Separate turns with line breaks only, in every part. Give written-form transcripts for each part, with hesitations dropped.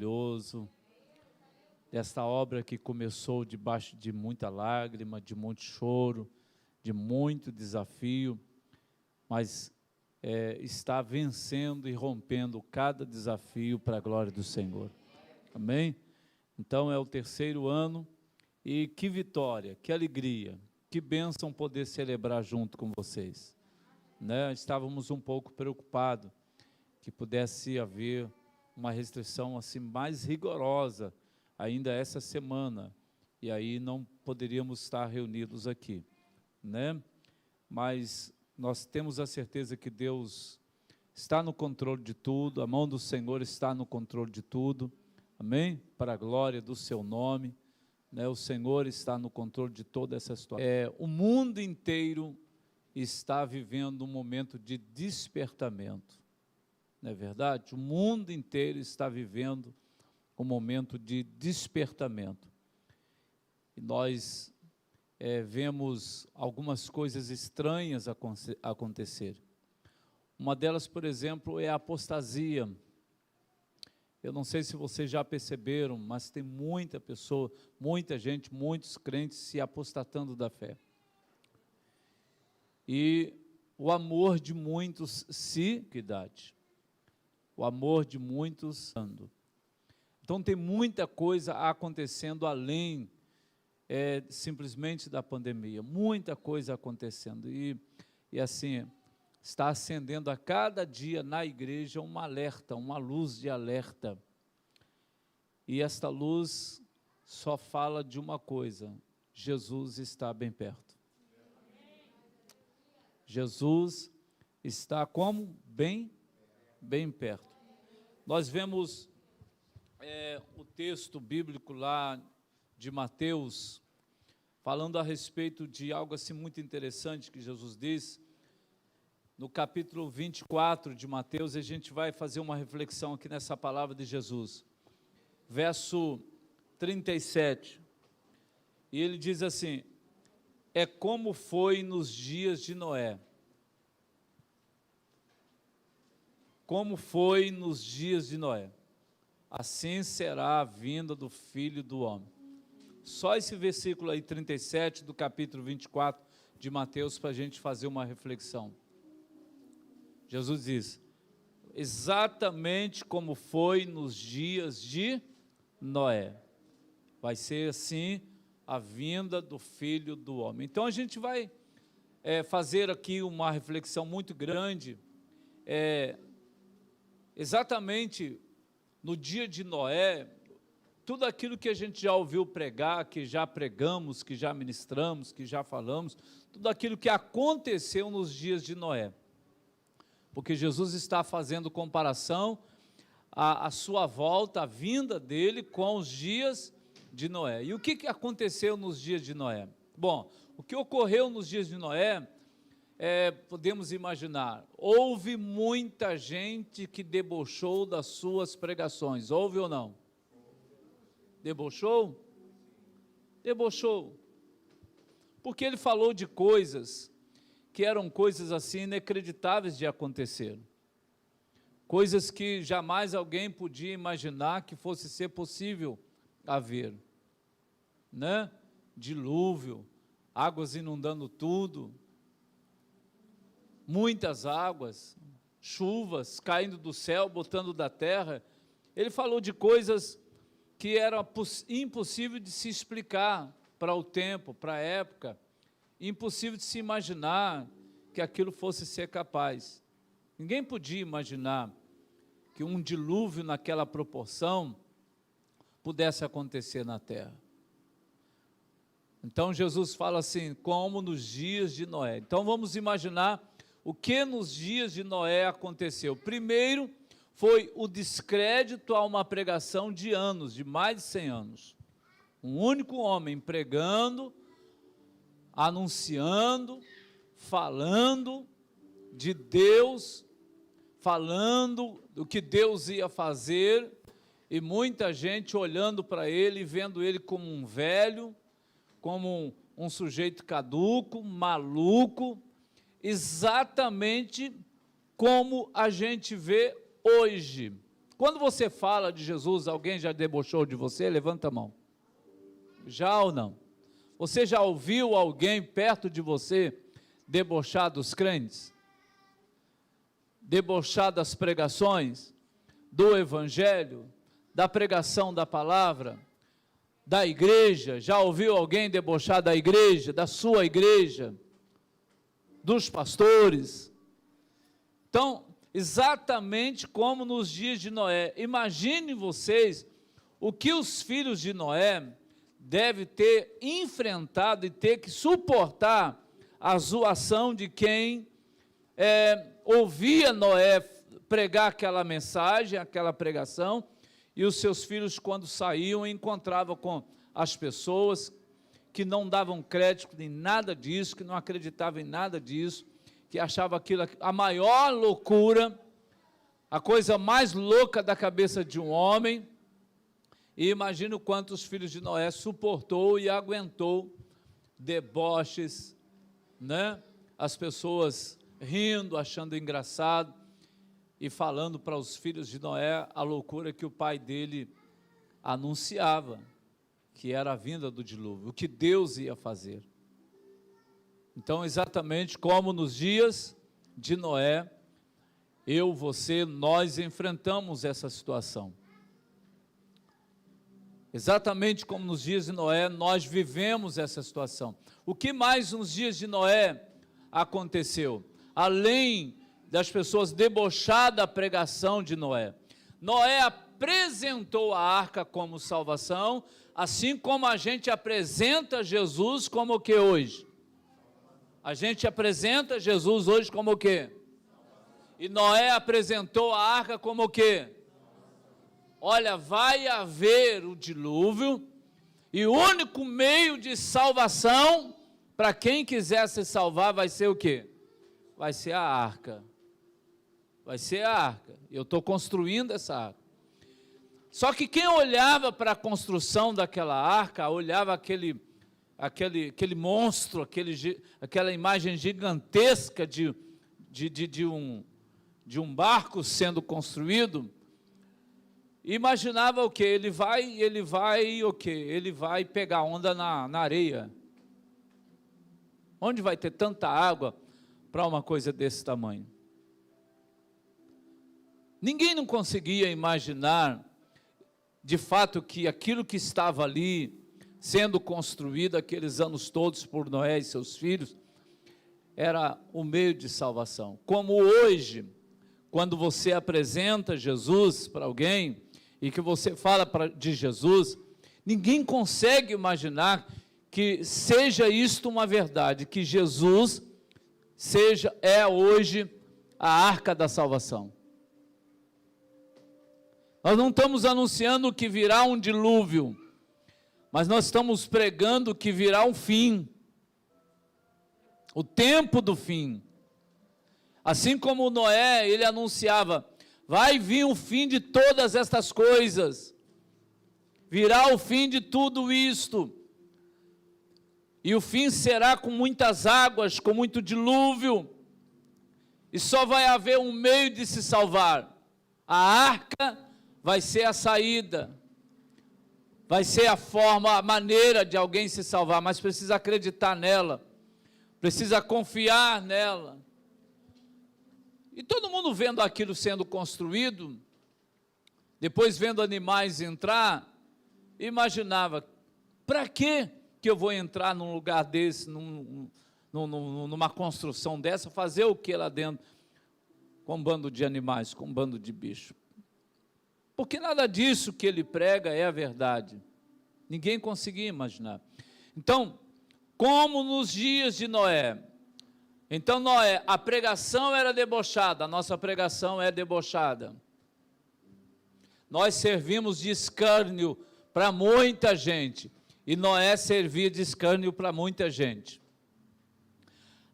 maravilhoso, desta obra que começou debaixo de muita lágrima, de muito choro, de muito desafio, mas está vencendo e rompendo cada desafio para a glória do Senhor. Amém? Então é o terceiro ano e que vitória, que alegria, que bênção poder celebrar junto com vocês. Né? Estávamos um pouco preocupados que pudesse haver uma restrição assim mais rigorosa ainda essa semana, e aí não poderíamos estar reunidos aqui, né? Mas nós temos a certeza que Deus está no controle de tudo, a mão do Senhor está no controle de tudo, amém? Para a glória do seu nome, né? O Senhor está no controle de toda essa situação. O mundo inteiro está vivendo um momento de despertamento, não é verdade? O mundo inteiro está vivendo um momento de despertamento. E nós vemos algumas coisas estranhas acontecer. Uma delas, por exemplo, é a apostasia. Eu não sei se vocês já perceberam, mas tem muita pessoa, muita gente, muitos crentes se apostatando da fé. E o amor de muitos o amor de muitos ando. Então tem muita coisa acontecendo além simplesmente da pandemia, muita coisa acontecendo, e assim, está acendendo a cada dia na igreja um alerta, uma luz de alerta, e esta luz só fala de uma coisa: Jesus está bem perto. Jesus está como? Bem perto. Nós vemos o texto bíblico lá de Mateus, falando a respeito de algo assim muito interessante que Jesus diz, no capítulo 24 de Mateus, e a gente vai fazer uma reflexão aqui nessa palavra de Jesus, verso 37, e ele diz assim: é como foi nos dias de Noé. Como foi nos dias de Noé, assim será a vinda do Filho do Homem. Só esse versículo aí, 37, do capítulo 24 de Mateus, para a gente fazer uma reflexão. Jesus diz: exatamente como foi nos dias de Noé, vai ser assim a vinda do Filho do Homem. Então a gente vai fazer aqui uma reflexão muito grande, exatamente no dia de Noé, tudo aquilo que a gente já ouviu pregar, que já pregamos, que já ministramos, que já falamos, tudo aquilo que aconteceu nos dias de Noé, porque Jesus está fazendo comparação a sua volta, a vinda dele com os dias de Noé. E o que aconteceu nos dias de Noé? Bom, o que ocorreu nos dias de Noé, podemos imaginar, houve muita gente que debochou das suas pregações, houve ou não? Debochou? Debochou, porque ele falou de coisas que eram coisas assim inacreditáveis de acontecer, coisas que jamais alguém podia imaginar que fosse ser possível haver, né? Dilúvio, águas inundando tudo, muitas águas, chuvas caindo do céu, botando da terra. Ele falou de coisas que era impossível de se explicar para o tempo, para a época, impossível de se imaginar que aquilo fosse ser capaz. Ninguém podia imaginar que um dilúvio naquela proporção pudesse acontecer na terra. Então Jesus fala assim, como nos dias de Noé. Então vamos imaginar o que nos dias de Noé aconteceu. Primeiro, foi o descrédito a uma pregação de anos, de mais de 100 anos. Um único homem pregando, anunciando, falando de Deus, falando do que Deus ia fazer, e muita gente olhando para ele, vendo ele como um velho, como um sujeito caduco, maluco, exatamente como a gente vê hoje, Quando você fala de Jesus, alguém já debochou de você? Levanta a mão. Já ou não? Você já ouviu alguém perto de você debochar dos crentes? Debochar das pregações, do evangelho, da pregação da palavra, da igreja? Já ouviu alguém debochar da igreja, da sua igreja, dos pastores? Então, exatamente como nos dias de Noé. Imaginem vocês o que os filhos de Noé devem ter enfrentado e ter que suportar a zoação de quem ouvia Noé pregar aquela mensagem, aquela pregação, e os seus filhos, quando saíam, encontravam com as pessoas que não davam crédito em nada disso, que não acreditavam em nada disso, que achavam aquilo a maior loucura, a coisa mais louca da cabeça de um homem. E imagina o quanto os filhos de Noé suportou e aguentou deboches, né? As pessoas rindo, achando engraçado e falando para os filhos de Noé a loucura que o pai dele anunciava, que era a vinda do dilúvio, o que Deus ia fazer. Então, exatamente como nos dias de Noé, eu, você, nós enfrentamos essa situação. Exatamente como nos dias de Noé, nós vivemos essa situação. O que mais nos dias de Noé aconteceu? Além das pessoas debochar da pregação de Noé, Noé apresentou a arca como salvação, assim como a gente apresenta Jesus como o que hoje? A gente apresenta Jesus hoje como o quê? E Noé apresentou a arca como o quê? Olha, vai haver o dilúvio, e o único meio de salvação, para quem quiser se salvar, vai ser o quê? Vai ser a arca. Vai ser a arca. Eu estou construindo essa arca. Só que quem olhava para a construção daquela arca, olhava aquele monstro, aquela imagem gigantesca de um barco sendo construído, imaginava o quê? Ele vai o quê? Ele vai pegar onda na areia. Onde vai ter tanta água para uma coisa desse tamanho? Ninguém não conseguia imaginar, de fato, que aquilo que estava ali, sendo construído aqueles anos todos por Noé e seus filhos, era o meio de salvação. Como hoje, quando você apresenta Jesus para alguém, e que você fala de Jesus, ninguém consegue imaginar que seja isto uma verdade, que Jesus é hoje a arca da salvação. Nós não estamos anunciando que virá um dilúvio, mas nós estamos pregando que virá um fim, o tempo do fim. Assim como Noé, ele anunciava, vai vir o fim de todas estas coisas, virá o fim de tudo isto, e o fim será com muitas águas, com muito dilúvio, e só vai haver um meio de se salvar. A arca vai ser a saída, vai ser a forma, a maneira de alguém se salvar, mas precisa acreditar nela, precisa confiar nela. E todo mundo vendo aquilo sendo construído, depois vendo animais entrar, imaginava, para que eu vou entrar num lugar desse, numa construção dessa, fazer o que lá dentro, com um bando de animais, com um bando de bichos? Porque nada disso que ele prega é a verdade. Ninguém conseguia imaginar. Então, como nos dias de Noé, então Noé, a pregação era debochada, a nossa pregação é debochada. Nós servimos de escárnio para muita gente, e Noé servia de escárnio para muita gente.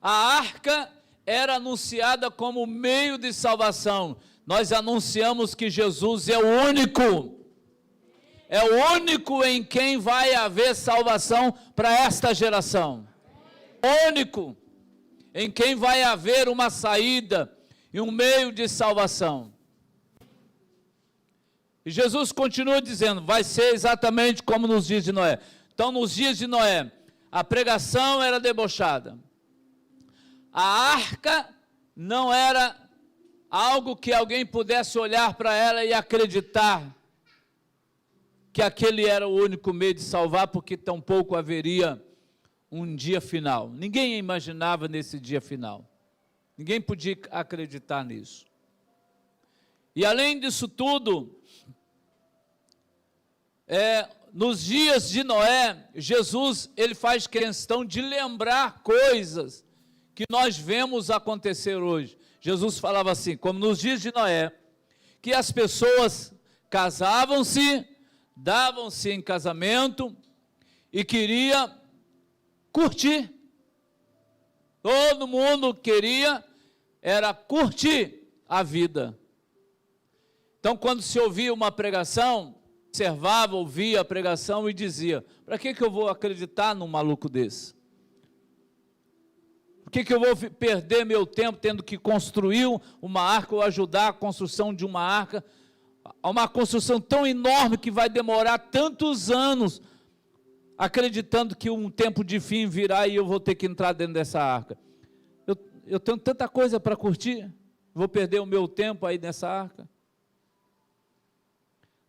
A arca era anunciada como meio de salvação. Nós anunciamos que Jesus é o único em quem vai haver salvação para esta geração. Único em quem vai haver uma saída e um meio de salvação. E Jesus continua dizendo, vai ser exatamente como nos dias de Noé. Então, nos dias de Noé, a pregação era debochada. A arca não era algo que alguém pudesse olhar para ela e acreditar que aquele era o único meio de salvar, porque tampouco haveria um dia final. Ninguém imaginava nesse dia final. Ninguém podia acreditar nisso. E além disso tudo, nos dias de Noé, Jesus, ele faz questão de lembrar coisas que nós vemos acontecer hoje. Jesus falava assim, como nos dias de Noé, que as pessoas casavam-se, davam-se em casamento e queria curtir. Todo mundo queria era curtir a vida. Então, quando se ouvia uma pregação, observava, ouvia a pregação e dizia, para que eu vou acreditar num maluco desse? Por que eu vou perder meu tempo tendo que construir uma arca ou ajudar a construção de uma construção tão enorme que vai demorar tantos anos, acreditando que um tempo de fim virá e eu vou ter que entrar dentro dessa arca. Eu tenho tanta coisa para curtir, vou perder o meu tempo aí nessa arca.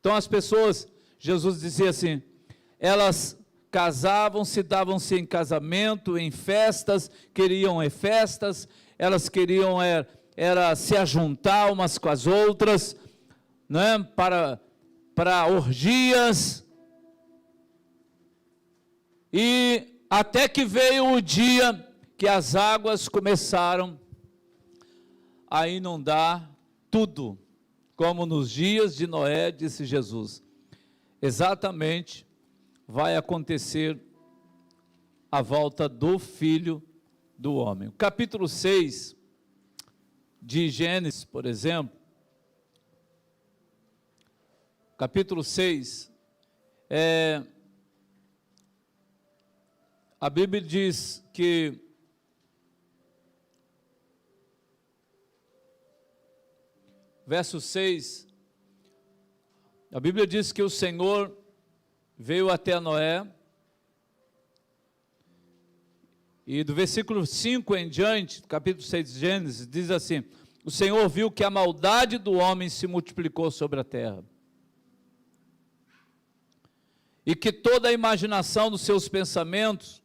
Então as pessoas, Jesus dizia assim, elas casavam-se, davam-se em casamento, em festas, queriam festas, elas queriam era se ajuntar umas com as outras, né, para orgias, e até que veio o dia que as águas começaram a inundar tudo, como nos dias de Noé, disse Jesus. Exatamente vai acontecer a volta do Filho do Homem. O capítulo 6 de Gênesis, por exemplo, capítulo 6, a Bíblia diz que verso 6, a Bíblia diz que o Senhor veio até Noé, e do versículo 5 em diante, capítulo 6 de Gênesis, diz assim, o Senhor viu que a maldade do homem se multiplicou sobre a terra, e que toda a imaginação dos seus pensamentos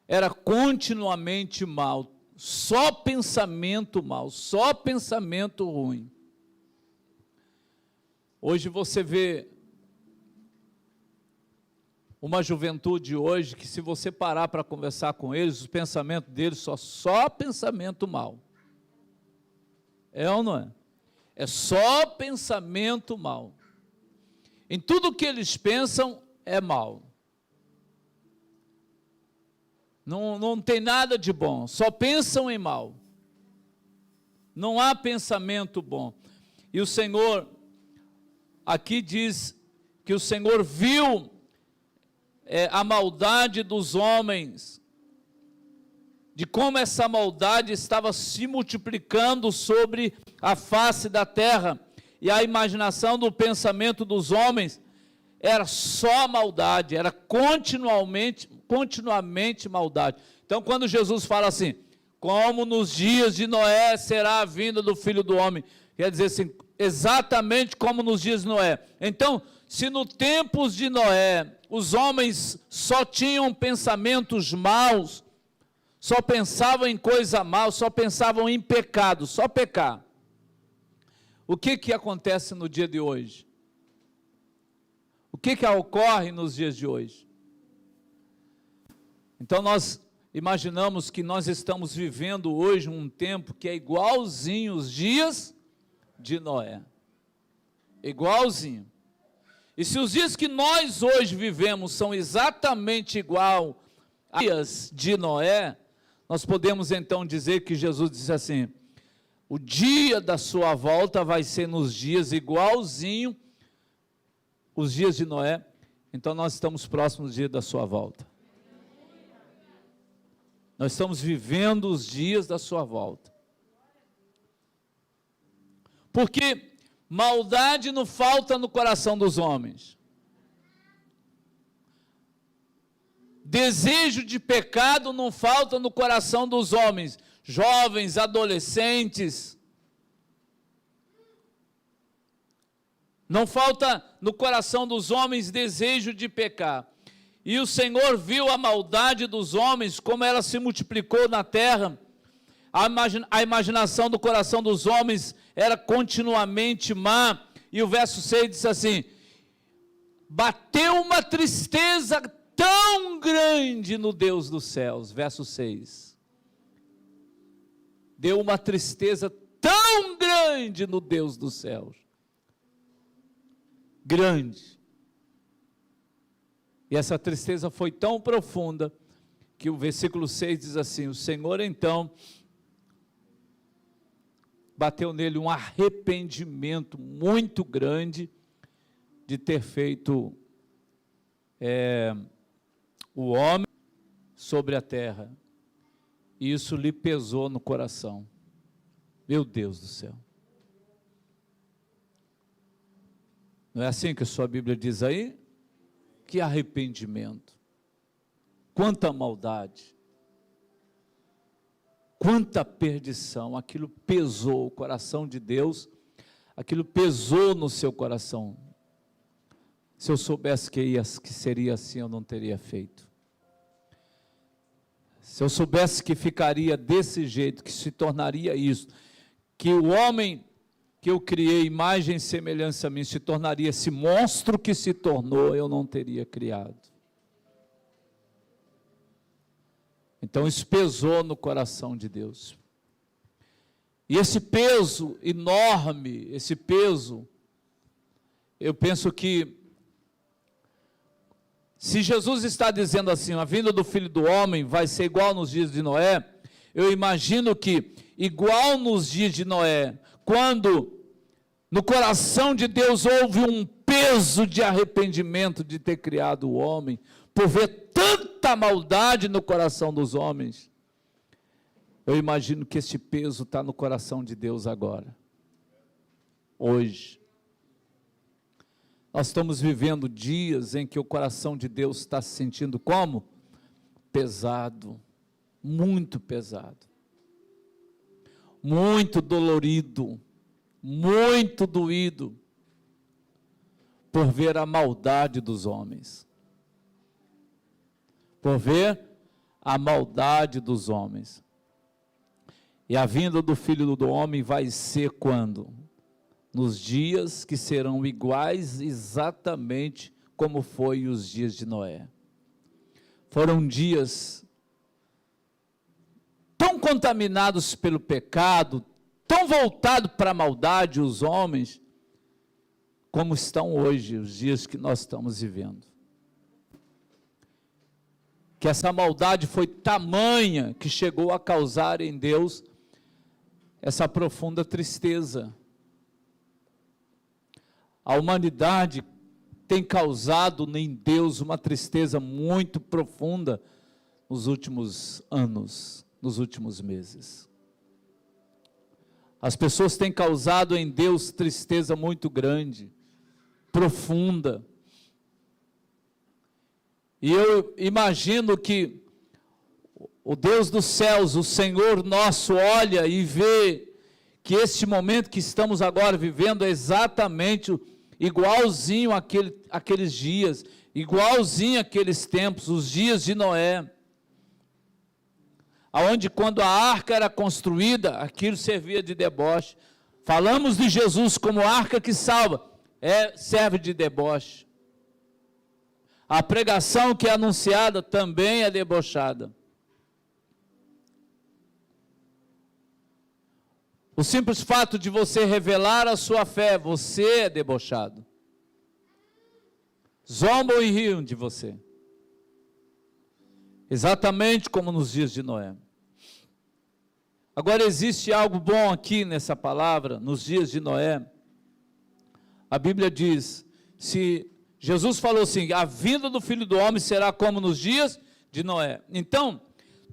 era continuamente mal, só pensamento mal, só pensamento ruim. Hoje você vê uma juventude hoje que se você parar para conversar com eles, os pensamentos deles só pensamento mal. É ou não é? É só pensamento mal. Em tudo que eles pensam é mal. Não tem nada de bom, só pensam em mal. Não há pensamento bom. E o Senhor, aqui diz que o Senhor viu a maldade dos homens, de como essa maldade estava se multiplicando sobre a face da terra, e a imaginação do pensamento dos homens era só maldade, era continuamente maldade. Então, quando Jesus fala assim, como nos dias de Noé será a vinda do Filho do Homem, quer dizer assim, exatamente como nos dias de Noé. Então, se no tempos de Noé, os homens só tinham pensamentos maus, só pensavam em coisa mal, só pensavam em pecado, só pecar. O que acontece no dia de hoje? O que ocorre nos dias de hoje? Então nós imaginamos que nós estamos vivendo hoje um tempo que é igualzinho os dias de Noé. Igualzinho. E se os dias que nós hoje vivemos são exatamente igual aos dias de Noé, nós podemos então dizer que Jesus disse assim, o dia da sua volta vai ser nos dias igualzinho os dias de Noé, então nós estamos próximos do dia da sua volta. Nós estamos vivendo os dias da sua volta. Porque Maldade não falta no coração dos homens. Desejo de pecado não falta no coração dos homens, jovens, adolescentes. Não falta no coração dos homens desejo de pecar. E o Senhor viu a maldade dos homens, como ela se multiplicou na terra. A imaginação do coração dos homens era continuamente má. E o verso 6 diz assim: bateu uma tristeza tão grande no Deus dos céus. Verso 6. Deu uma tristeza tão grande no Deus dos céus. Grande. E essa tristeza foi tão profunda, que o versículo 6 diz assim: o Senhor então bateu nele um arrependimento muito grande de ter feito o homem sobre a terra. E isso lhe pesou no coração. Meu Deus do céu. Não é assim que a sua Bíblia diz aí? Que arrependimento. Quanta maldade. Quanta perdição. Aquilo pesou o coração de Deus. Aquilo pesou no seu coração. Se eu soubesse que seria assim, eu não teria feito. Se eu soubesse que ficaria desse jeito, que se tornaria isso, que o homem que eu criei, imagem e semelhança a mim, se tornaria esse monstro que se tornou, eu não teria criado. Então isso pesou no coração de Deus. E esse peso enorme, esse peso, eu penso que, se Jesus está dizendo assim, a vinda do Filho do Homem vai ser igual nos dias de Noé, eu imagino que, igual nos dias de Noé, quando no coração de Deus houve um peso de arrependimento de ter criado o homem, por ver tanta maldade no coração dos homens, eu imagino que esse peso está no coração de Deus agora, hoje. Nós estamos vivendo dias em que o coração de Deus está se sentindo como? Pesado, muito pesado, muito dolorido, muito doído, por ver a maldade dos homens, por ver a maldade dos homens. E a vinda do Filho do Homem vai ser quando? Nos dias que serão iguais exatamente como foi os dias de Noé. Foram dias tão contaminados pelo pecado, tão voltados para a maldade os homens, como estão hoje os dias que nós estamos vivendo. Que essa maldade foi tamanha que chegou a causar em Deus essa profunda tristeza. A humanidade tem causado em Deus uma tristeza muito profunda nos últimos anos, nos últimos meses. As pessoas têm causado em Deus tristeza muito grande, profunda. E eu imagino que o Deus dos céus, o Senhor nosso, olha e vê que este momento que estamos agora vivendo é exatamente igualzinho àqueles dias, igualzinho àqueles tempos, os dias de Noé, aonde quando a arca era construída, aquilo servia de deboche. Falamos de Jesus como arca que salva, serve de deboche. A pregação que é anunciada também é debochada. O simples fato de você revelar a sua fé, você é debochado. Zombam e riam de você. Exatamente como nos dias de Noé. Agora existe algo bom aqui nessa palavra, nos dias de Noé. A Bíblia diz, se Jesus falou assim, a vinda do Filho do Homem será como nos dias de Noé. Então,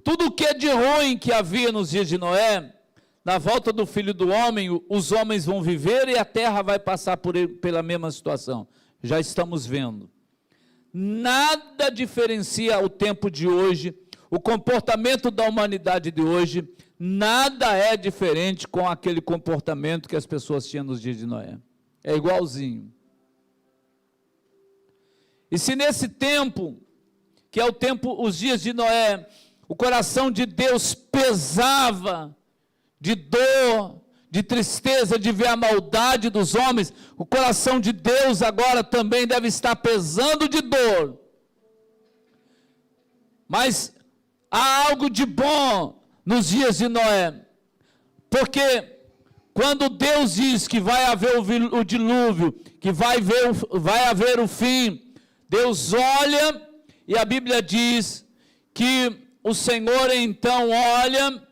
tudo o que é de ruim que havia nos dias de Noé, na volta do Filho do Homem, os homens vão viver e a terra vai passar pela mesma situação. Já estamos vendo. Nada diferencia o tempo de hoje, o comportamento da humanidade de hoje, nada é diferente com aquele comportamento que as pessoas tinham nos dias de Noé. É igualzinho. E se nesse tempo, que é o tempo, os dias de Noé, o coração de Deus pesava de dor, de tristeza, de ver a maldade dos homens, o coração de Deus agora também deve estar pesando de dor. Mas há algo de bom nos dias de Noé, porque quando Deus diz que vai haver o dilúvio, que vai haver o fim, Deus olha e a Bíblia diz que o Senhor então olha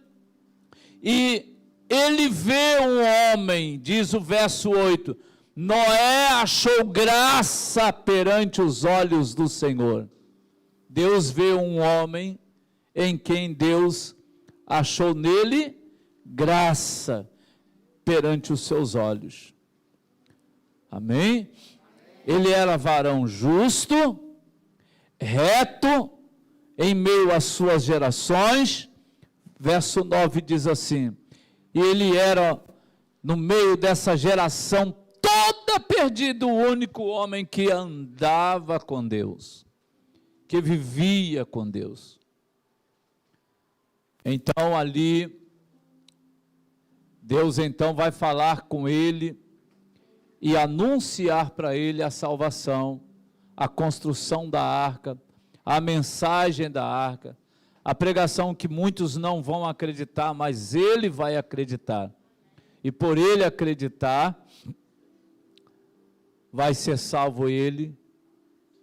e ele vê um homem, diz o verso 8, Noé achou graça perante os olhos do Senhor. Deus vê um homem em quem Deus achou nele graça perante os seus olhos. Amém? Ele era varão justo, reto, em meio às suas gerações. Verso 9 diz assim, e ele era, no meio dessa geração toda perdida, o único homem que andava com Deus, que vivia com Deus. Então ali, Deus então vai falar com ele e anunciar para ele a salvação, a construção da arca, a mensagem da arca, a pregação que muitos não vão acreditar, mas ele vai acreditar. E por ele acreditar, vai ser salvo ele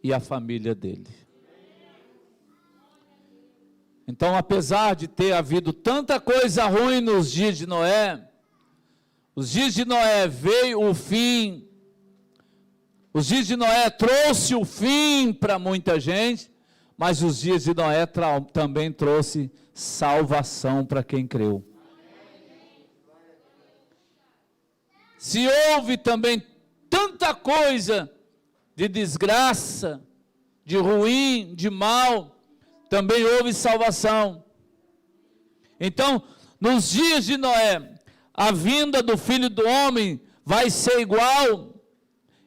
e a família dele. Então, apesar de ter havido tanta coisa ruim nos dias de Noé, os dias de Noé veio o fim, os dias de Noé trouxe o fim para muita gente, mas os dias de Noé também trouxe salvação para quem creu. Se houve também tanta coisa de desgraça, de ruim, de mal, também houve salvação. Então, nos dias de Noé, a vinda do Filho do Homem vai ser igual,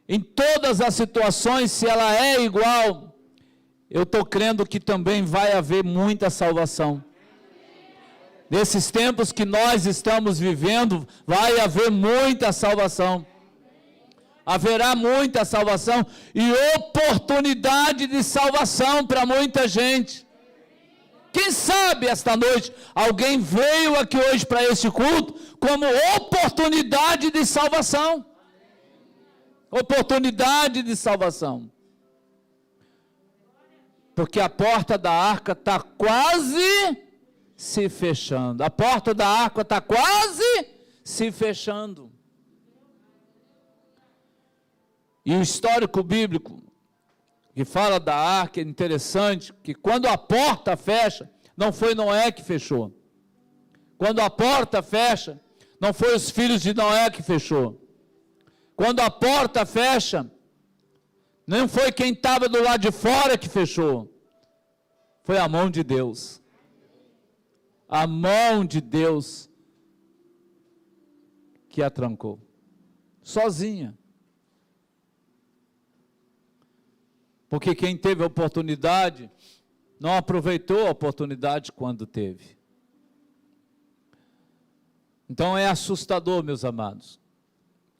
em todas as situações, se ela é igual, eu estou crendo que também vai haver muita salvação. Nesses tempos que nós estamos vivendo, vai haver muita salvação. Haverá muita salvação e oportunidade de salvação para muita gente. Quem sabe esta noite, alguém veio aqui hoje para esse culto, como oportunidade de salvação. Oportunidade de salvação. Porque a porta da arca está quase se fechando. A porta da arca está quase se fechando. E o histórico bíblico que fala da arca é interessante, que quando a porta fecha, não foi Noé que fechou. Quando a porta fecha, não foi os filhos de Noé que fechou. Quando a porta fecha, não foi quem estava do lado de fora que fechou. Foi a mão de Deus. A mão de Deus que a trancou. Sozinha. Porque quem teve a oportunidade, não aproveitou a oportunidade quando teve. Então é assustador, meus amados.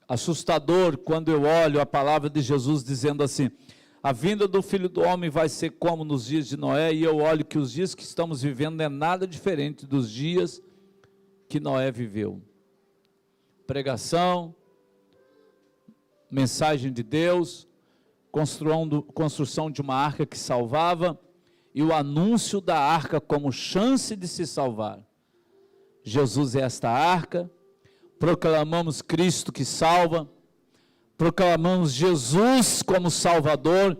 Assustador quando eu olho a palavra de Jesus dizendo assim, a vinda do Filho do Homem vai ser como nos dias de Noé, e eu olho que os dias que estamos vivendo não é nada diferente dos dias que Noé viveu. Pregação, mensagem de Deus, construção de uma arca que salvava, e o anúncio da arca como chance de se salvar. Jesus é esta arca, proclamamos Cristo que salva, proclamamos Jesus como Salvador,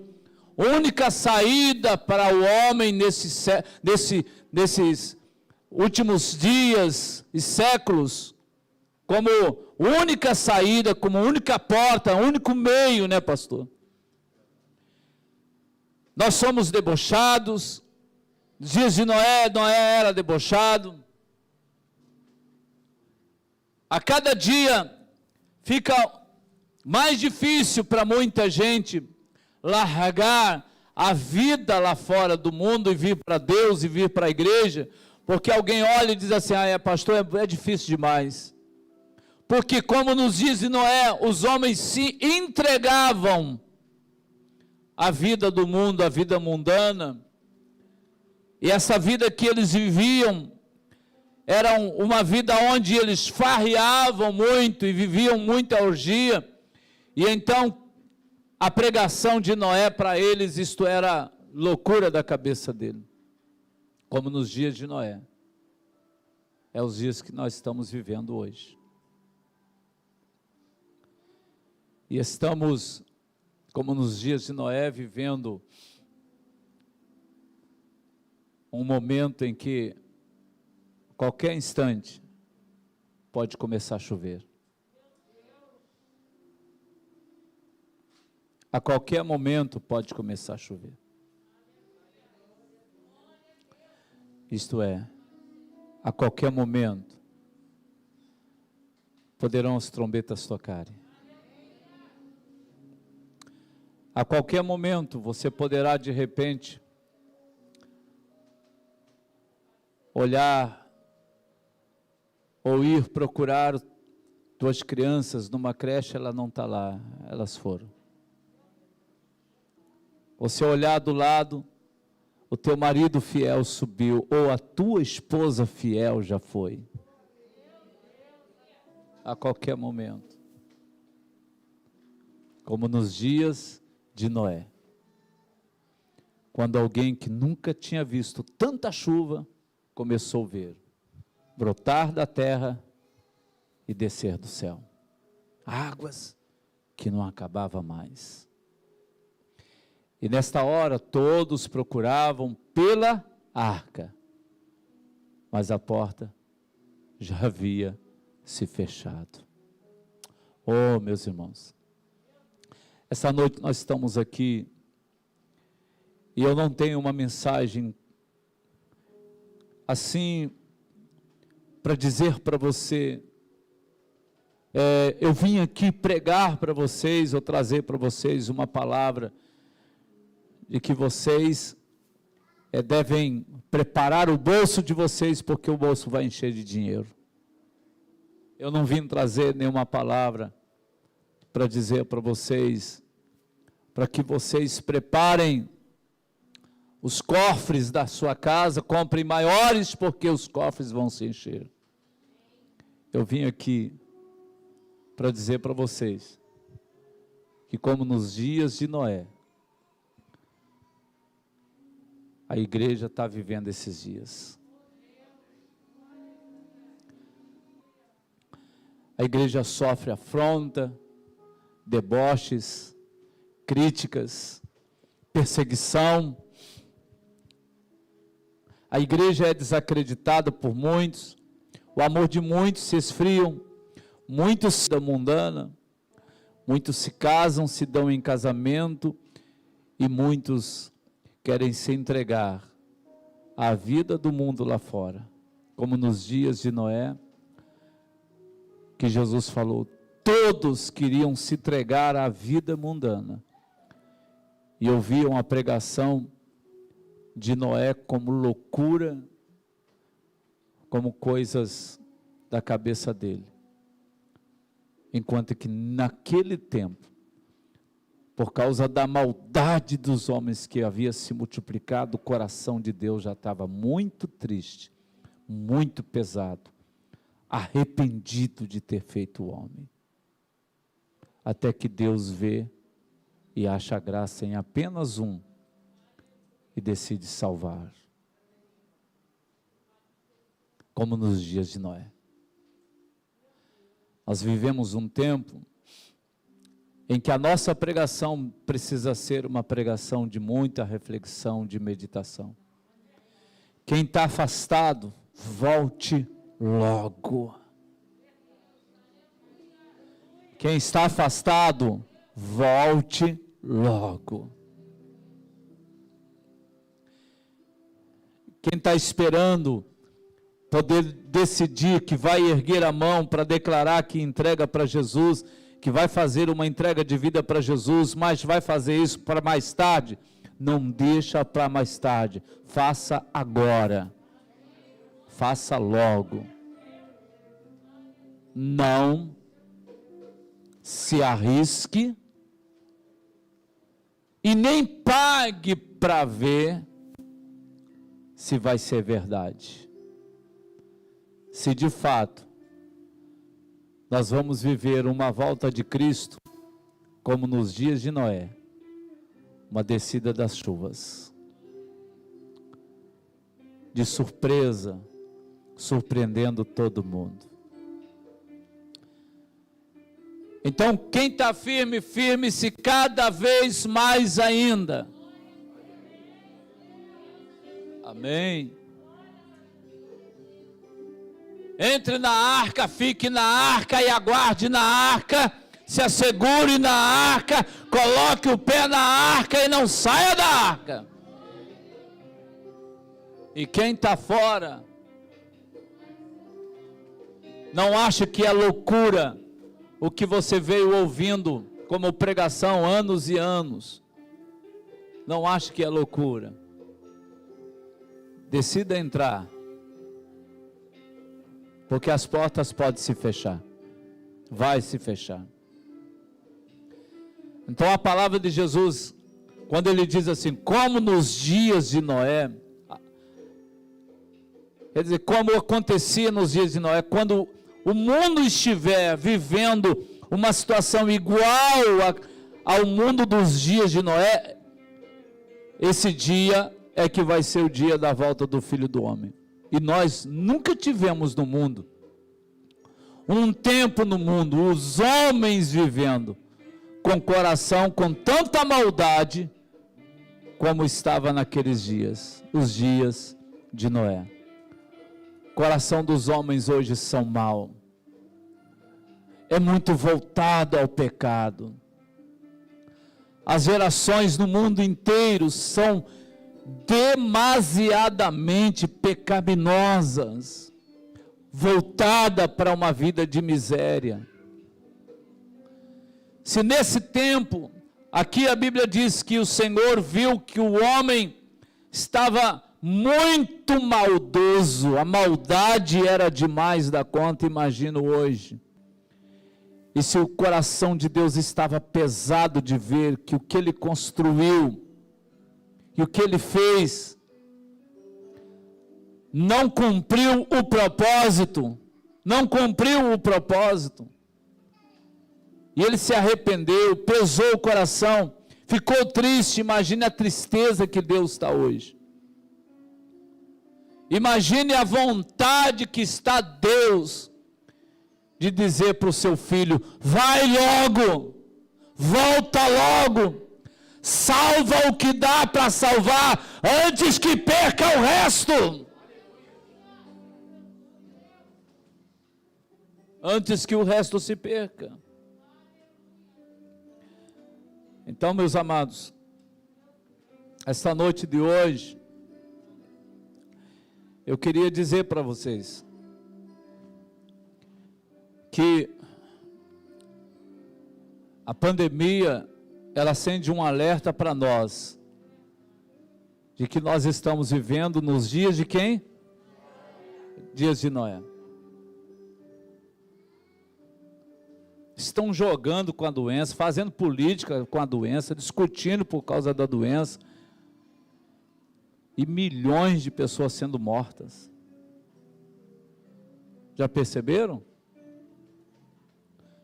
única saída para o homem nesses últimos dias e séculos como única saída, como única porta, único meio, né, pastor? Nós somos debochados. Nos dias de Noé, Noé era debochado. A cada dia fica mais difícil para muita gente largar a vida lá fora do mundo e vir para Deus e vir para a igreja, porque alguém olha e diz assim: pastor, é difícil demais. Porque como nos dias de Noé, os homens se entregavam à vida do mundo, à vida mundana, e essa vida que eles viviam era uma vida onde eles farreavam muito e viviam muita orgia, e então a pregação de Noé para eles, isto era loucura da cabeça dele, como nos dias de Noé. É os dias que nós estamos vivendo hoje. E estamos, como nos dias de Noé, vivendo um momento em que, qualquer instante, pode começar a chover. A qualquer momento pode começar a chover. Isto é, a qualquer momento poderão as trombetas tocarem. A qualquer momento você poderá de repente olhar ou ir procurar tuas crianças numa creche, ela não está lá, elas foram. Você olhar do lado, o teu marido fiel subiu, ou a tua esposa fiel já foi. A qualquer momento. Como nos dias de Noé. Quando alguém que nunca tinha visto tanta chuva, começou a ver. Brotar da terra e descer do céu. Águas que não acabavam mais. E nesta hora todos procuravam pela arca, mas a porta já havia se fechado. Oh, meus irmãos, essa noite nós estamos aqui e eu não tenho uma mensagem assim para dizer para você, eu vim aqui pregar para vocês ou trazer para vocês uma palavra de que vocês devem preparar o bolso de vocês, porque o bolso vai encher de dinheiro. Eu não vim trazer nenhuma palavra para dizer para vocês, para que vocês preparem os cofres da sua casa, comprem maiores, porque os cofres vão se encher. Eu vim aqui para dizer para vocês, que como nos dias de Noé, a igreja está vivendo esses dias. A igreja sofre afronta, deboches, críticas, perseguição. A igreja é desacreditada por muitos, o amor de muitos se esfriam, muitos da mundana, muitos se casam, se dão em casamento, e muitos querem se entregar à vida do mundo lá fora, como nos dias de Noé, que Jesus falou, todos queriam se entregar à vida mundana, e ouviam a pregação de Noé como loucura, como coisas da cabeça dele, enquanto que naquele tempo, por causa da maldade dos homens que havia se multiplicado, o coração de Deus já estava muito triste, muito pesado, arrependido de ter feito o homem. Até que Deus vê e acha graça em apenas um e decide salvar. Como nos dias de Noé. Nós vivemos um tempo em que a nossa pregação precisa ser uma pregação de muita reflexão, de meditação. Quem está afastado, volte logo. Quem está afastado, volte logo. Quem está esperando poder decidir que vai erguer a mão para declarar que entrega para Jesus, que vai fazer uma entrega de vida para Jesus, mas vai fazer isso para mais tarde, não deixa para mais tarde, faça agora, faça logo. Não se arrisque e nem pague para ver se vai ser verdade. Se de fato nós vamos viver uma volta de Cristo como nos dias de Noé, uma descida das chuvas, de surpresa, surpreendendo todo mundo. Então, quem está firme, firme-se cada vez mais ainda. Amém. Entre na arca, fique na arca e aguarde na arca, se assegure na arca, coloque o pé na arca e não saia da arca. E quem está fora, não acha que é loucura o que você veio ouvindo como pregação anos e anos. Não acha que é loucura. Decida entrar, porque as portas podem se fechar, vai se fechar. Então a palavra de Jesus, quando ele diz assim, como nos dias de Noé, quer dizer, como acontecia nos dias de Noé, quando o mundo estiver vivendo uma situação igual ao mundo dos dias de Noé, esse dia é que vai ser o dia da volta do Filho do Homem. E nós nunca tivemos no mundo, um tempo no mundo, os homens vivendo com coração, com tanta maldade, como estava naqueles dias, os dias de Noé. O coração dos homens hoje são mau, é muito voltado ao pecado. As gerações no mundo inteiro são demasiadamente pecaminosas, voltada para uma vida de miséria. Se nesse tempo, aqui a Bíblia diz que o Senhor viu que o homem estava muito maldoso, a maldade era demais da conta, imagino hoje. E se o coração de Deus estava pesado de ver que o que ele construiu, e o que ele fez, não cumpriu o propósito, e ele se arrependeu, pesou o coração, ficou triste. Imagine a tristeza que Deus está hoje, imagine a vontade que está Deus, de dizer para o seu filho, vai logo, volta logo, salva o que dá para salvar, antes que perca o resto, antes que o resto se perca. Então, meus amados, esta noite de hoje, eu queria dizer para vocês, que a pandemia, ela acende um alerta para nós, de que nós estamos vivendo nos dias de quem? Dias de Noé. Estão jogando com a doença, fazendo política com a doença, discutindo por causa da doença, e milhões de pessoas sendo mortas. Já perceberam?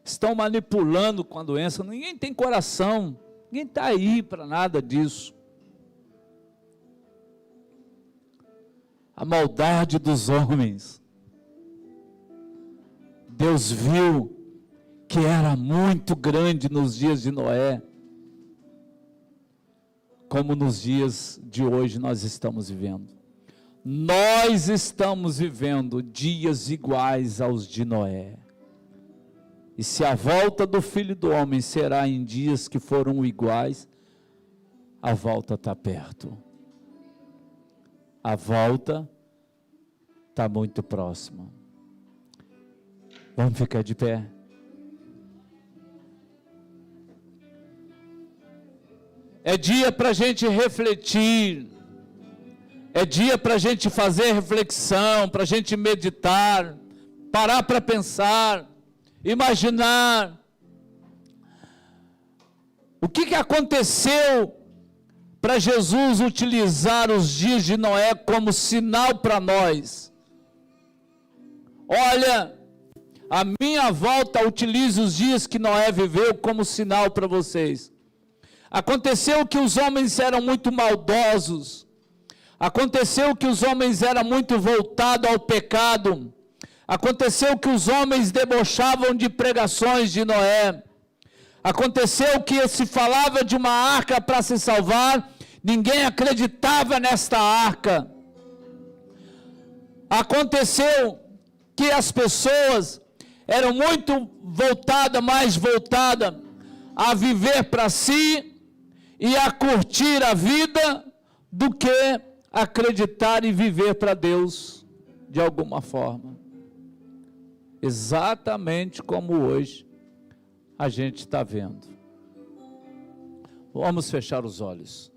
Estão manipulando com a doença, ninguém tem coração, ninguém está aí para nada disso. A maldade dos homens, Deus viu que era muito grande nos dias de Noé, como nos dias de hoje nós estamos vivendo. Nós estamos vivendo dias iguais aos de Noé. E se a volta do Filho do Homem será em dias que foram iguais, a volta está perto. A volta está muito próxima. Vamos ficar de pé. É dia para a gente refletir. É dia para a gente fazer reflexão, para a gente meditar, parar para pensar, imaginar. O que aconteceu para Jesus utilizar os dias de Noé como sinal para nós? Olha, a minha volta utiliza os dias que Noé viveu como sinal para vocês. Aconteceu que os homens eram muito maldosos. Aconteceu que os homens eram muito voltados ao pecado. Aconteceu que os homens debochavam de pregações de Noé. Aconteceu que se falava de uma arca para se salvar, ninguém acreditava nesta arca. Aconteceu que as pessoas eram muito mais voltadas a viver para si e a curtir a vida do que acreditar e viver para Deus de alguma forma. Exatamente como hoje a gente está vendo. Vamos fechar os olhos.